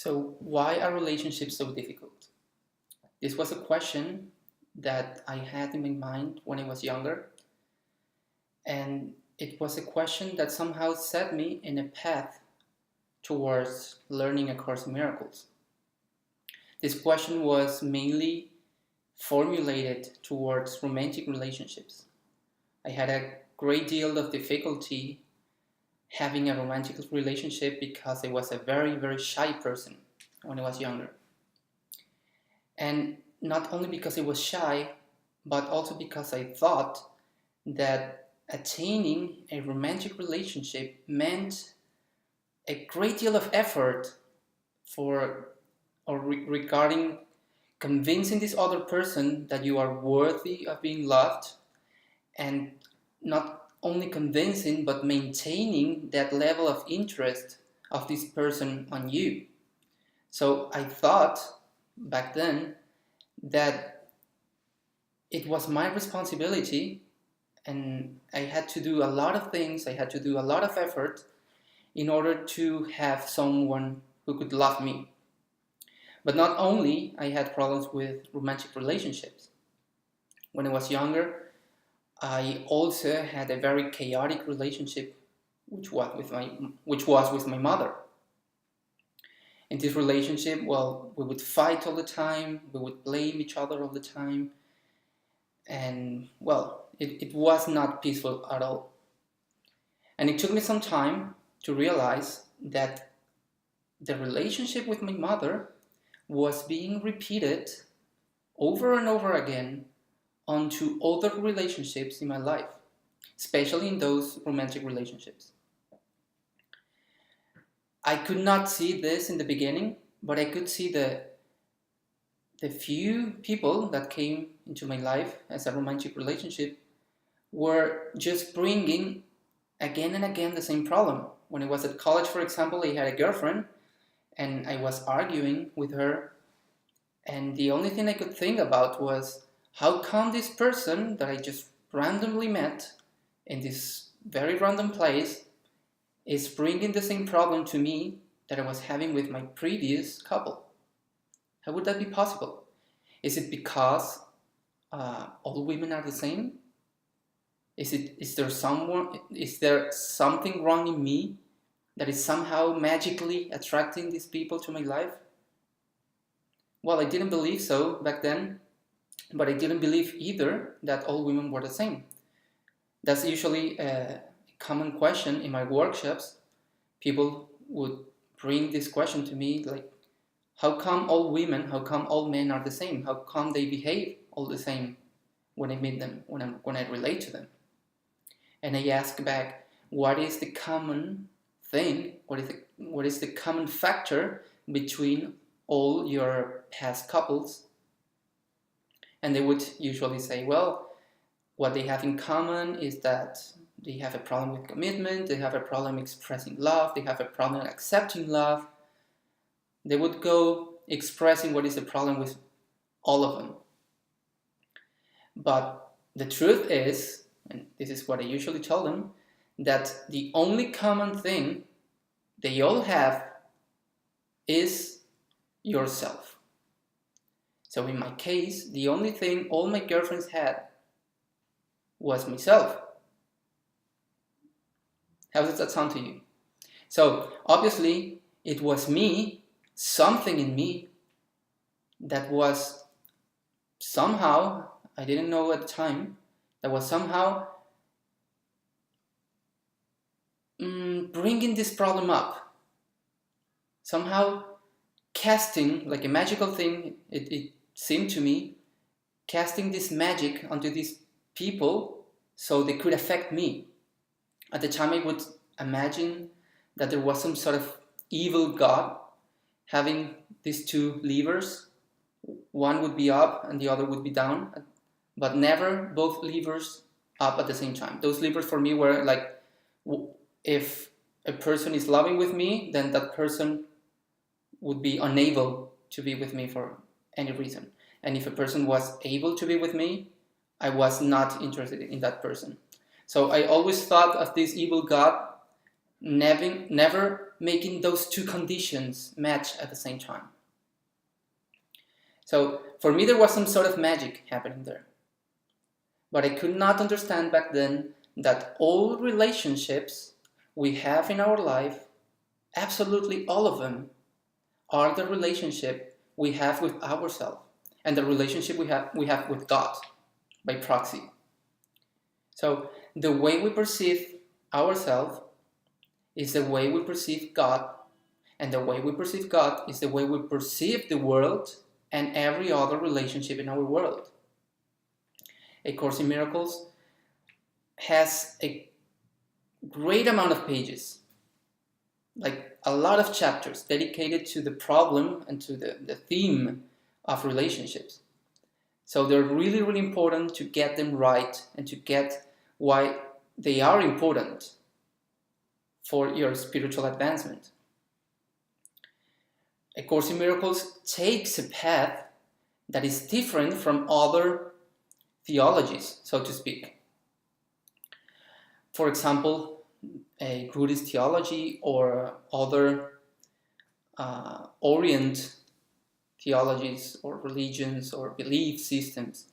So, why are relationships so difficult? This was a question that I had in my mind when I was younger, and it was a question that somehow set me in a path towards learning A Course in Miracles. This question was mainly formulated towards romantic relationships. I had a great deal of difficulty having a romantic relationship because I was a very, very shy person when I was younger. And not only because I was shy, but also because I thought that attaining a romantic relationship meant a great deal of effort regarding convincing this other person that you are worthy of being loved, and not only convincing but maintaining that level of interest of this person on you. So I thought back then that it was my responsibility, and I had to do a lot of things, I had to do a lot of effort in order to have someone who could love me. But not only I had problems with romantic relationships. When I was younger, I also had a very chaotic relationship which was with my mother. In this relationship, well, we would fight all the time, we would blame each other all the time, and well, it was not peaceful at all. And it took me some time to realize that the relationship with my mother was being repeated over and over again onto other relationships in my life, especially in those romantic relationships. I could not see this in the beginning, but I could see the few people that came into my life as a romantic relationship were just bringing again and again the same problem. When I was at college, for example, I had a girlfriend and I was arguing with her, and the only thing I could think about was how come this person that I just randomly met in this very random place is bringing the same problem to me that I was having with my previous couple. How would that be possible? Is it because all women are the same? Is there something wrong in me that is somehow magically attracting these people to my life? Well, I didn't believe so back then, but I didn't believe either that all women were the same. That's usually a common question in my workshops. People would bring this question to me like, how come all men are the same? How come they behave all the same when I meet them, when I relate to them? And I ask back, what is the common thing? What is the common factor between all your past couples? And they would usually say, well, what they have in common is that they have a problem with commitment, they have a problem expressing love, they have a problem accepting love. They would go expressing what is the problem with all of them. But the truth is, and this is what I usually tell them, that the only common thing they all have is yourself. So in my case, the only thing all my girlfriends had was myself. How does that sound to you? So obviously it was me, something in me that was somehow, I didn't know at the time, that was somehow bringing this problem up. Somehow casting, like a magical thing, it seemed to me, casting this magic onto these people so they could affect me. At the time I would imagine that there was some sort of evil god having these two levers. One would be up and the other would be down, but never both levers up at the same time. Those levers for me were like, if a person is loving with me, then that person would be unable to be with me for any reason. And if a person was able to be with me, I was not interested in that person. So I always thought of this evil god never making those two conditions match at the same time. So for me, there was some sort of magic happening there. But I could not understand back then that all relationships we have in our life, absolutely all of them, are the relationship we have with ourselves and the relationship we have with God by proxy. So the way we perceive ourselves is the way we perceive God, and the way we perceive God is the way we perceive the world and every other relationship in our world. A Course in Miracles has a great amount of pages, like a lot of chapters dedicated to the problem and to the theme of relationships. So they're really, really important to get them right and to get why they are important for your spiritual advancement. A Course in Miracles takes a path that is different from other theologies, so to speak. For example, a Buddhist theology or other Orient theologies or religions or belief systems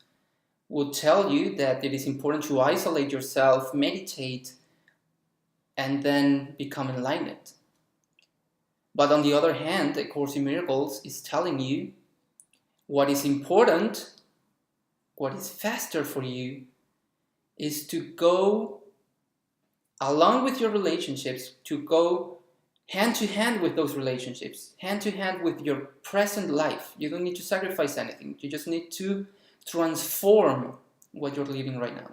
would tell you that it is important to isolate yourself, meditate, and then become enlightened. But on the other hand, A Course in Miracles is telling you what is important, what is faster for you, is to go along with your relationships, to go hand to hand with those relationships, hand to hand with your present life. You don't need to sacrifice anything. You just need to transform what you're living right now.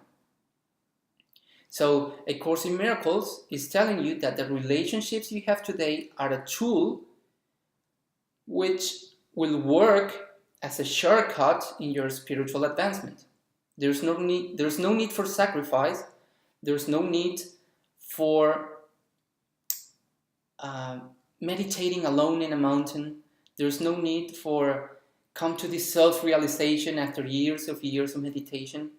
So A Course in Miracles is telling you that the relationships you have today are a tool which will work as a shortcut in your spiritual advancement. There's no need for sacrifice. There's no need for meditating alone in a mountain. There's no need for come to this self-realization after years of meditation.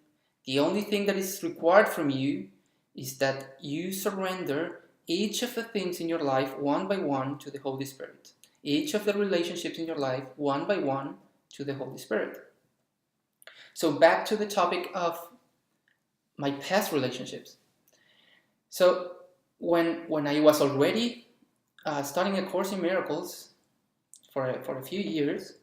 The only thing that is required from you is that you surrender each of the things in your life one by one to the Holy Spirit. Each of the relationships in your life one by one to the Holy Spirit. So back to the topic of my past relationships. So when I was already studying A Course in Miracles for a few years,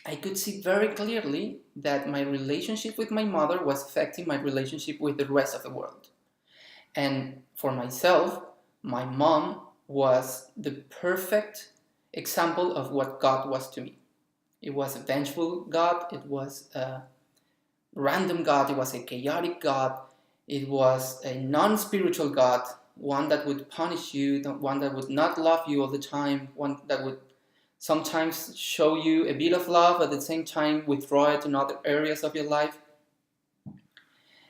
I could see very clearly that my relationship with my mother was affecting my relationship with the rest of the world. And for myself, my mom was the perfect example of what God was to me. It was a vengeful God, it was a random God, it was a chaotic God, it was a non-spiritual God, one that would punish you, one that would not love you all the time, one that would sometimes show you a bit of love, at the same time withdraw it in other areas of your life.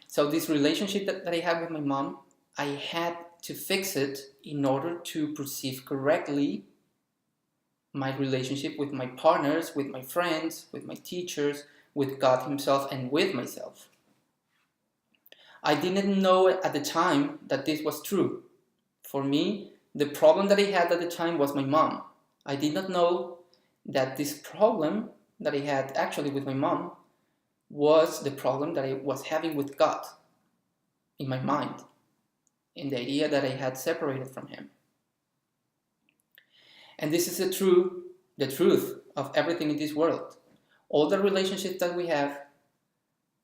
So this relationship that I had with my mom, I had to fix it in order to perceive correctly my relationship with my partners, with my friends, with my teachers, with God Himself, and with myself. I didn't know at the time that this was true. For me, the problem that I had at the time was my mom. I did not know that this problem that I had actually with my mom was the problem that I was having with God in my mind, in the idea that I had separated from Him. And this is the truth of everything in this world. All the relationships that we have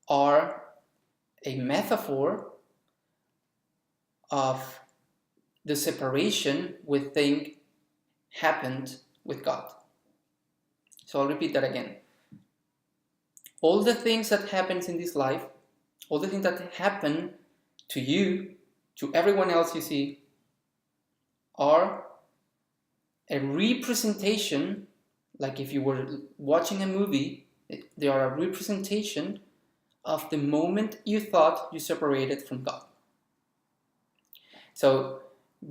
are a metaphor of the separation we think happened with God. So I'll repeat that again. All the things that happens in this life, all the things that happen to you, to everyone else you see, are a representation, like if you were watching a movie, they are a representation of the moment you thought you separated from God. So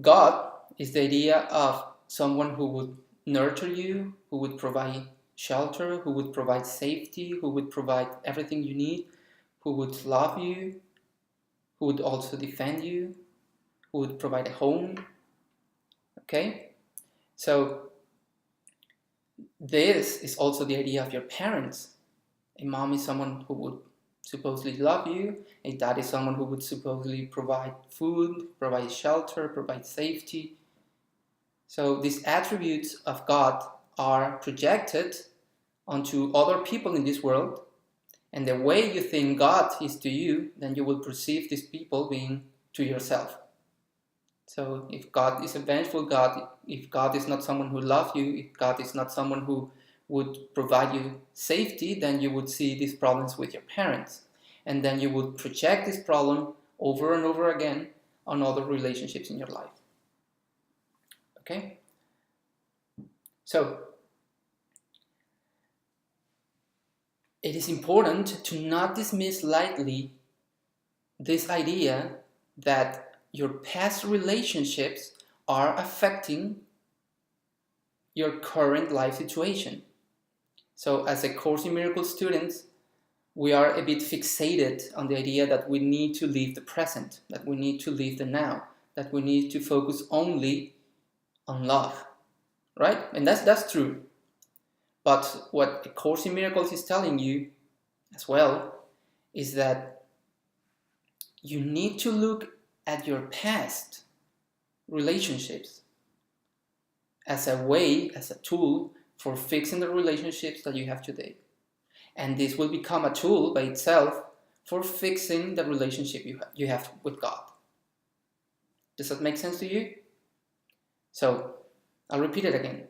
God is the idea of someone who would nurture you, who would provide shelter, who would provide safety, who would provide everything you need, who would love you, who would also defend you, who would provide a home, Okay? So this is also the idea of your parents. A mom is someone who would supposedly love you. A dad is someone who would supposedly provide food, provide shelter, provide safety. So these attributes of God are projected onto other people in this world, and the way you think God is to you, then you will perceive these people being to yourself. So if God is a vengeful God, if God is not someone who loves you, if God is not someone who would provide you safety, then you would see these problems with your parents. And then you would project this problem over and over again on other relationships in your life. Okay? So, it is important to not dismiss lightly this idea that your past relationships are affecting your current life situation. So as a Course in Miracles students, we are a bit fixated on the idea that we need to live the present, that we need to live the now, that we need to focus only on love, right? And that's true. But what A Course in Miracles is telling you as well is that you need to look at your past relationships as a way, as a tool for fixing the relationships that you have today. And this will become a tool by itself for fixing the relationship you have with God. Does that make sense to you? So, I'll repeat it again.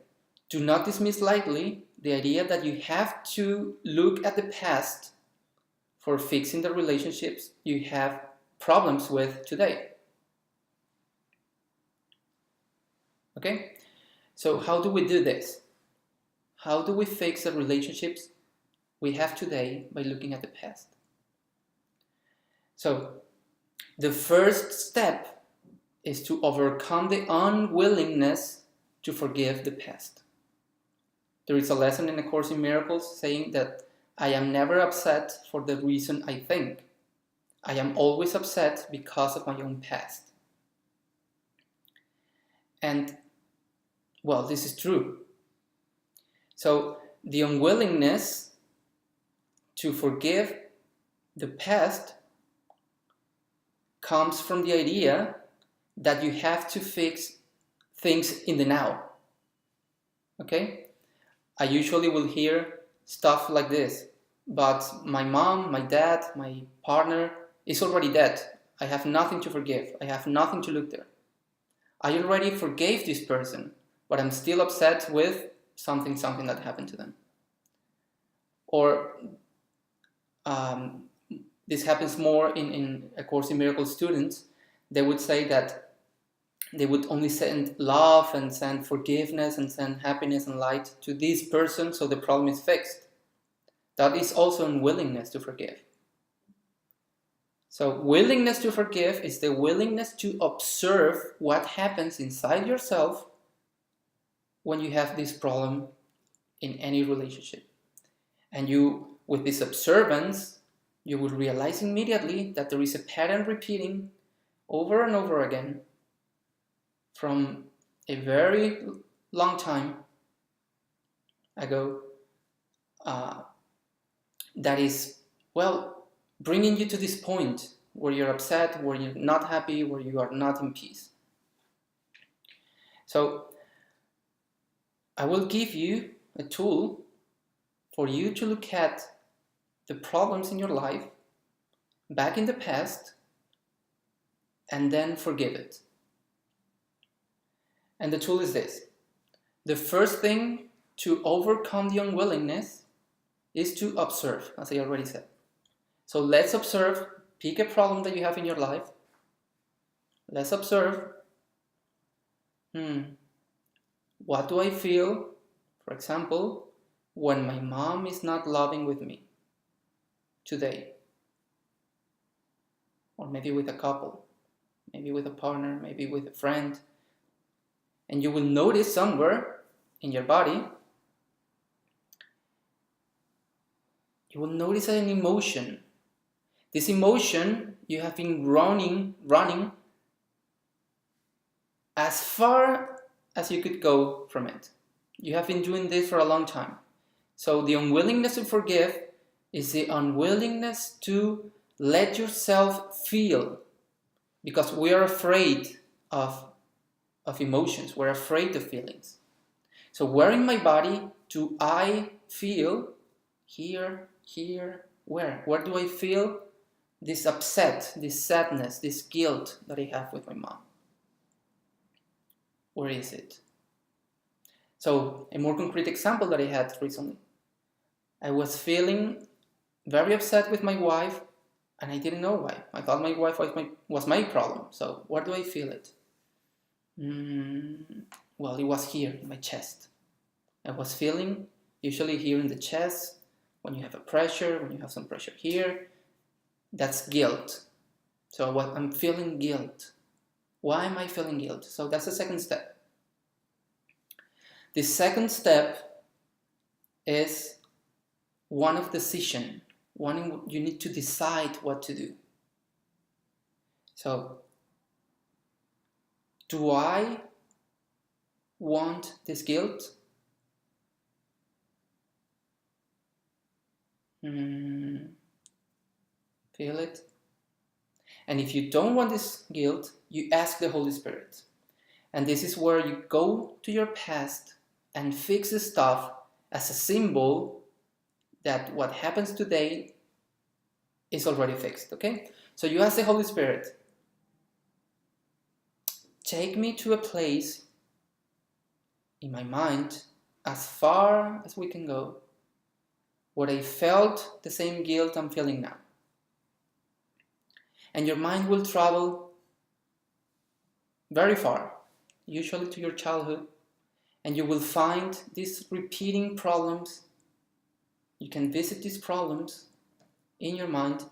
Do not dismiss lightly the idea that you have to look at the past for fixing the relationships you have problems with today. Okay? So how do we do this? How do we fix the relationships we have today by looking at the past? So the first step is to overcome the unwillingness to forgive the past. There is a lesson in A Course in Miracles saying that I am never upset for the reason I think. I am always upset because of my own past. And, well, this is true. So the unwillingness to forgive the past comes from the idea that you have to fix things in the now. Okay? I usually will hear stuff like this, but my mom, my dad, my partner is already dead. I have nothing to forgive. I have nothing to look there. I already forgave this person, but I'm still upset with something that happened to them. Or this happens more in A Course in Miracles students. They would say that they would only send love and send forgiveness and send happiness and light to this person so the problem is fixed. That is also unwillingness to forgive. So willingness to forgive is the willingness to observe what happens inside yourself when you have this problem in any relationship. And you, with this observance, you will realize immediately that there is a pattern repeating over and over again from a very long time ago that is, well, bringing you to this point where you're upset, where you're not happy, where you are not in peace. So I will give you a tool for you to look at the problems in your life back in the past and then forgive it. And the tool is this. The first thing to overcome the unwillingness is to observe, as I already said. So let's observe, pick a problem that you have in your life. Let's observe, what do I feel, for example, when my mom is not loving with me today? Or maybe with a couple, maybe with a partner, maybe with a friend. And you will notice somewhere in your body, you will notice an emotion. This emotion, you have been running as far as you could go from it. You have been doing this for a long time. So the unwillingness to forgive is the unwillingness to let yourself feel, because we are afraid of emotions. We're afraid of feelings. So where in my body do I feel? Here, here, where? Where do I feel this upset, this sadness, this guilt that I have with my mom? Where is it? So a more concrete example that I had recently. I was feeling very upset with my wife, and I didn't know why. I thought my wife was my problem. So where do I feel it? Well, it was here in my chest. I was feeling, usually here in the chest, when you have a pressure, when you have some pressure here, that's guilt. So I'm feeling guilt. Why am I feeling guilt? So that's the second step. The second step is one of decision. You need to decide what to do. So, do I want this guilt? Feel it? And if you don't want this guilt, you ask the Holy Spirit. And this is where you go to your past and fix the stuff as a symbol that what happens today is already fixed, okay? So you ask the Holy Spirit, take me to a place in my mind, as far as we can go, where I felt the same guilt I'm feeling now. And your mind will travel very far, usually to your childhood, and you will find these repeating problems. You can visit these problems in your mind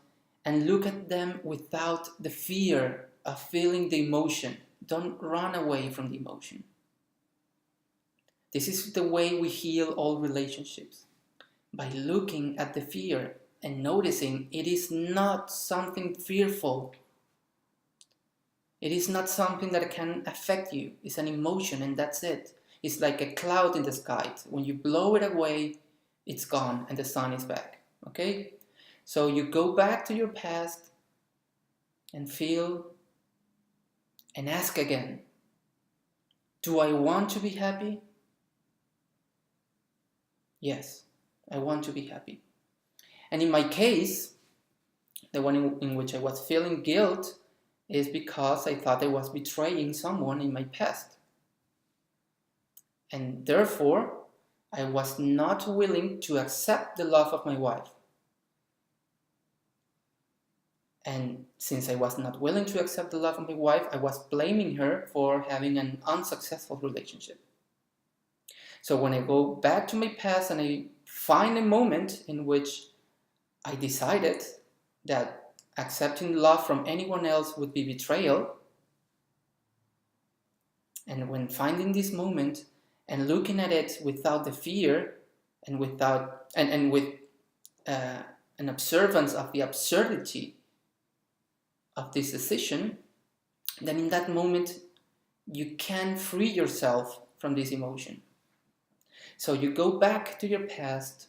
and look at them without the fear of feeling the emotion. Don't run away from the emotion. This is the way we heal all relationships, by looking at the fear and noticing it is not something fearful. It is not something that can affect you. It's an emotion, and that's it. It's like a cloud in the sky. When you blow it away, it's gone and the sun is back. Okay? So you go back to your past and feel and ask again, do I want to be happy? Yes, I want to be happy. And in my case, the one in which I was feeling guilt is because I thought I was betraying someone in my past. And therefore, I was not willing to accept the love of my wife. And since I was not willing to accept the love of my wife, I was blaming her for having an unsuccessful relationship. So when I go back to my past and I find a moment in which I decided that accepting love from anyone else would be betrayal, and when finding this moment and looking at it without the fear and with an observance of the absurdity of this decision, then in that moment you can free yourself from this emotion. So you go back to your past,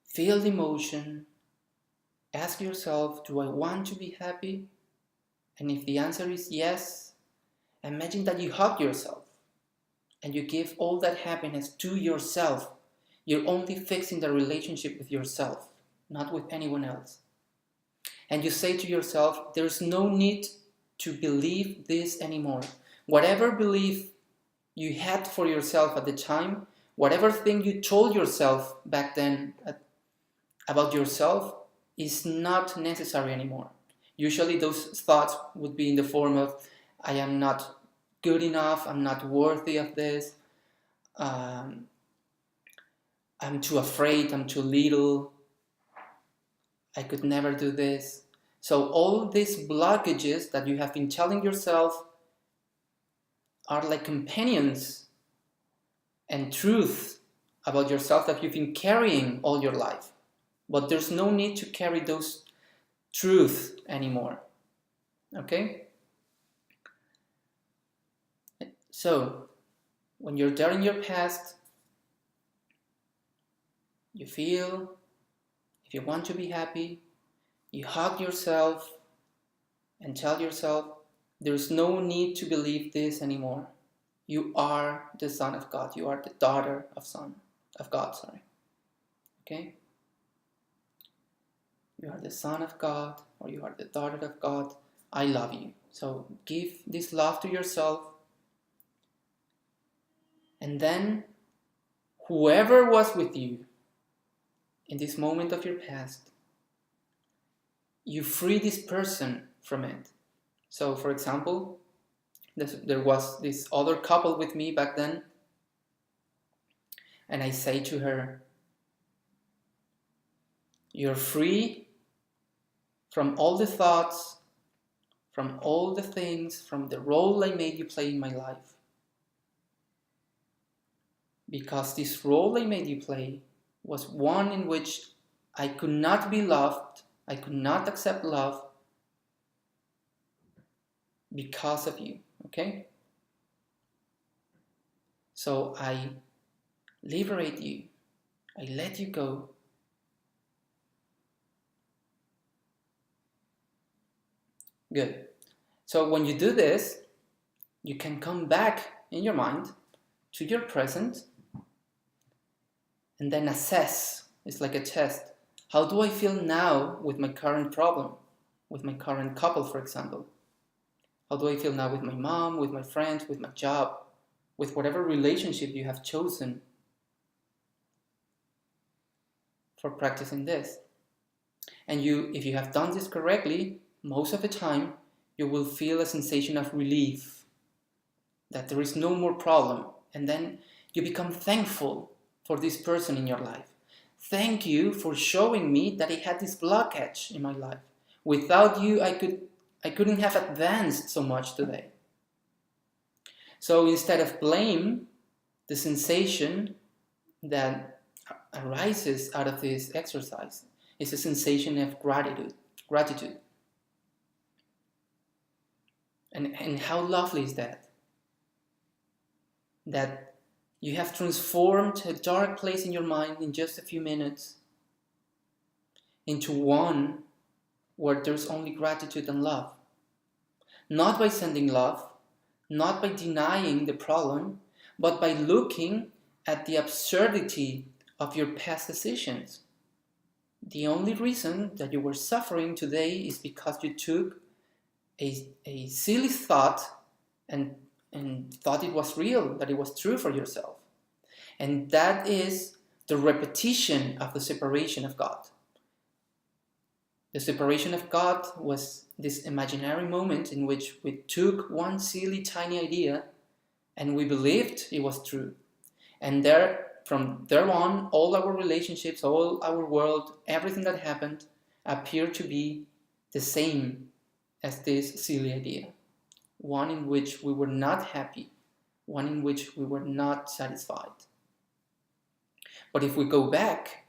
feel the emotion, ask yourself, do I want to be happy? And if the answer is yes, imagine that you hug yourself and you give all that happiness to yourself. You're only fixing the relationship with yourself, not with anyone else. And you say to yourself, there's no need to believe this anymore. Whatever belief you had for yourself at the time, whatever thing you told yourself back then about yourself is not necessary anymore. Usually those thoughts would be in the form of, I am not good enough, I'm not worthy of this, I'm too afraid, I'm too little, I could never do this. So all these blockages that you have been telling yourself are like companions and truth about yourself that you've been carrying all your life. But there's no need to carry those truths anymore. Okay? So, when you're there in your past, you feel, if you want to be happy, you hug yourself and tell yourself, there's no need to believe this anymore. You are the son of God. You are the daughter of God, sorry. Okay? You are the son of God, or you are the daughter of God. I love you. So give this love to yourself. And then whoever was with you in this moment of your past, you free this person from it. So for example, there was this other couple with me back then, and I say to her, you're free from all the thoughts, from all the things, from the role I made you play in my life. Because this role I made you play was one in which I could not be loved, I could not accept love because of you, okay? So I liberate you, I let you go. Good. So when you do this, you can come back in your mind to your present and then assess. It's like a test. How do I feel now with my current problem, with my current couple, for example? How do I feel now with my mom, with my friends, with my job, with whatever relationship you have chosen for practicing this? And if you have done this correctly, most of the time, you will feel a sensation of relief, that there is no more problem. And then you become thankful for this person in your life. Thank you for showing me that I had this blockage in my life. Without you, I couldn't have advanced so much today. So instead of blame, the sensation that arises out of this exercise is a sensation of gratitude. And how lovely is that? That you have transformed a dark place in your mind in just a few minutes into one where there's only gratitude and love. Not by sending love, not by denying the problem, but by looking at the absurdity of your past decisions. The only reason that you were suffering today is because you took a silly thought and thought it was real, that it was true for yourself. And that is the repetition of the separation of God. The separation of God was this imaginary moment in which we took one silly tiny idea and we believed it was true. And from there on, all our relationships, all our world, everything that happened appeared to be the same as this silly idea. One in which we were not happy, one in which we were not satisfied. But if we go back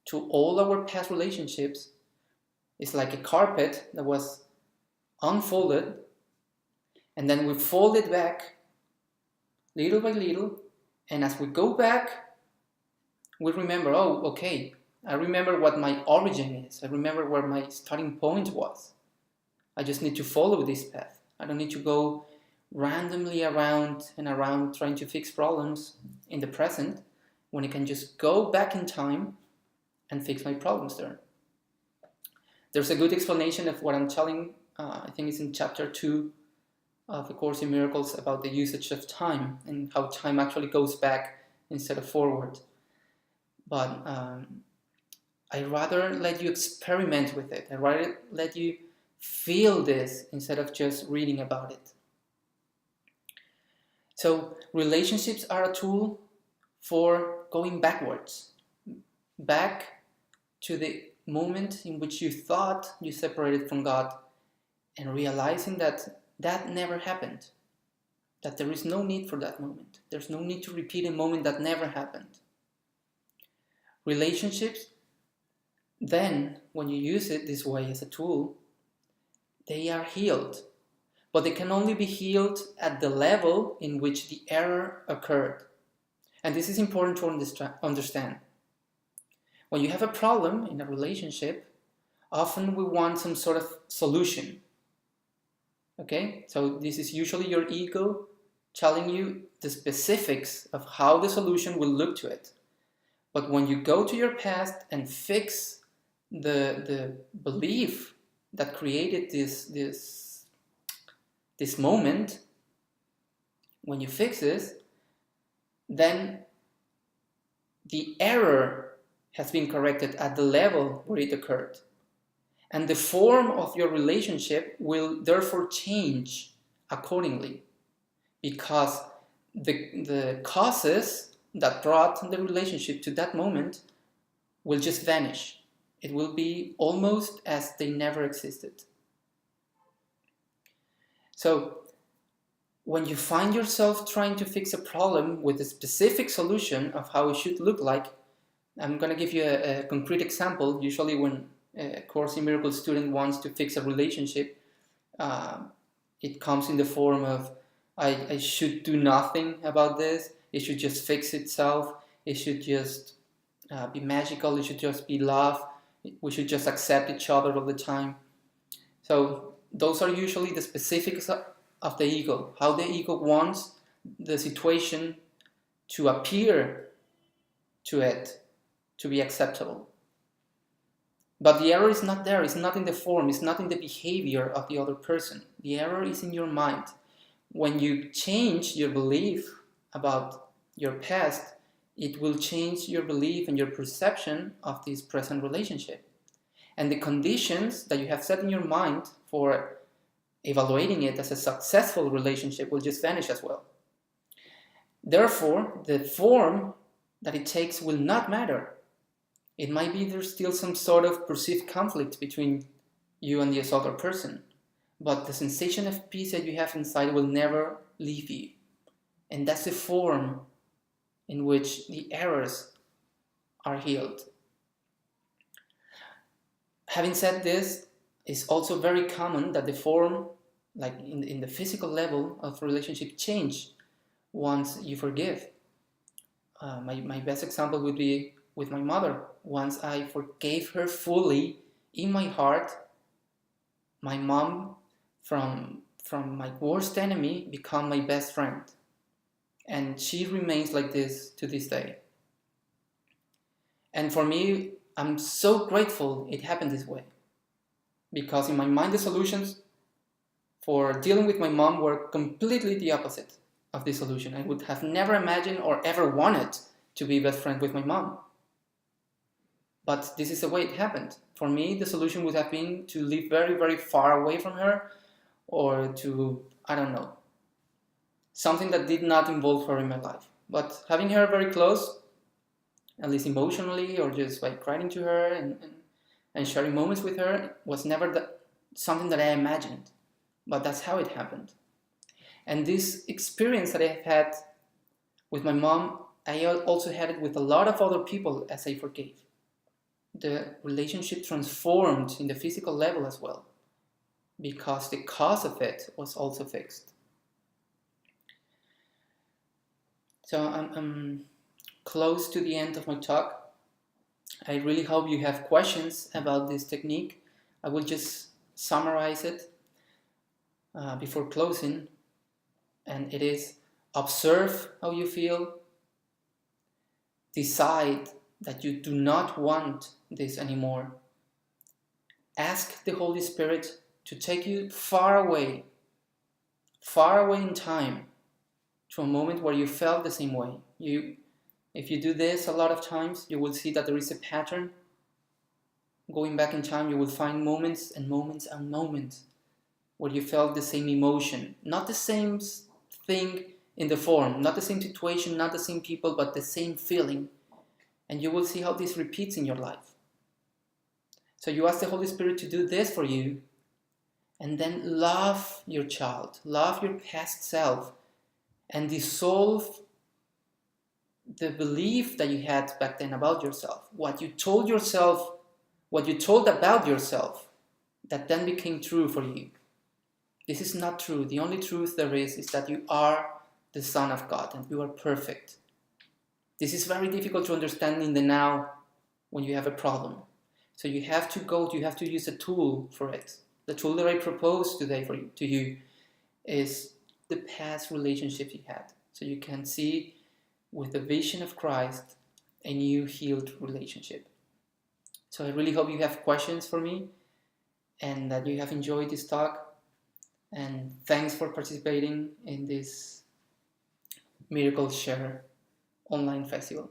to all our past relationships, it's like a carpet that was unfolded, and then we fold it back little by little, and as we go back, we remember, oh, okay, I remember what my origin is. I remember where my starting point was. I just need to follow this path. I don't need to go randomly around and around trying to fix problems in the present when I can just go back in time and fix my problems there. There's a good explanation of what I'm telling, I think it's in chapter 2 of A Course in Miracles, about the usage of time and how time actually goes back instead of forward. But I'd rather let you experiment with it. I'd rather let you feel this instead of just reading about it. So relationships are a tool for going backwards, back to the moment in which you thought you separated from God, and realizing that that never happened, that there is no need for that moment. There's no need to repeat a moment that never happened. Relationships, then, when you use it this way as a tool, they are healed. but they can only be healed at the level in which the error occurred. And this is important to understand. When you have a problem in a relationship, often we want some sort of solution. Okay? So this is usually your ego telling you the specifics of how the solution will look to it. But when you go to your past and fix the belief that created this moment, when you fix this, then the error has been corrected at the level where it occurred. And the form of your relationship will therefore change accordingly, because the causes that brought the relationship to that moment will just vanish. It will be almost as they never existed. So when you find yourself trying to fix a problem with a specific solution of how it should look like, I'm going to give you a concrete example. Usually when a Course in Miracles student wants to fix a relationship, it comes in the form of, I should do nothing about this, it should just fix itself, it should just be magical, it should just be love, we should just accept each other all the time. So those are usually the specifics of the ego, how the ego wants the situation to appear to it to be acceptable. But the error is not there, it's not in the form, it's not in the behavior of the other person. The error is in your mind. When you change your belief about your past, it will change your belief and your perception of this present relationship. And the conditions that you have set in your mind for evaluating it as a successful relationship will just vanish as well. Therefore, the form that it takes will not matter. It might be there's still some sort of perceived conflict between you and this other person, but the sensation of peace that you have inside will never leave you. And that's the form in which the errors are healed. Having said this, it's also very common that the form, like in the physical level of relationship, change once you forgive. My best example would be with my mother. Once I forgave her fully in my heart, my mom, from my worst enemy, became my best friend. And she remains like this to this day. And for me, I'm so grateful it happened this way. Because in my mind, the solutions for dealing with my mom were completely the opposite of this solution. I would have never imagined or ever wanted to be best friend with my mom. But this is the way it happened. For me, the solution would have been to live very, very far away from her, or to, I don't know, something that did not involve her in my life. But having her very close, at least emotionally, or just by crying to her and sharing moments with her, was never something that I imagined. But that's how it happened. And this experience that I've had with my mom, I also had it with a lot of other people as I forgave. The relationship transformed in the physical level as well, because the cause of it was also fixed. So I'm close to the end of my talk. I really hope you have questions about this technique. I will just summarize it before closing, and it is: observe how you feel, decide that you do not want this anymore, ask the Holy Spirit to take you far away in time, to a moment where you felt the same way. If you do this a lot of times, you will see that there is a pattern. Going back in time, you will find moments and moments and moments where you felt the same emotion, not the same thing in the form, not the same situation, not the same people, but the same feeling. And you will see how this repeats in your life. So you ask the Holy Spirit to do this for you, and then love your child, love your past self, and dissolve the belief that you had back then about yourself. What you told about yourself, that then became true for you. This is not true. The only truth there is that you are the Son of God and you are perfect. This is very difficult to understand in the now when you have a problem. So you have to use a tool for it. The tool that I propose today to you is the past relationship you had. So you can see with the vision of Christ a new healed relationship. So I really hope you have questions for me and that you have enjoyed this talk. And thanks for participating in this Miracle Share online festival.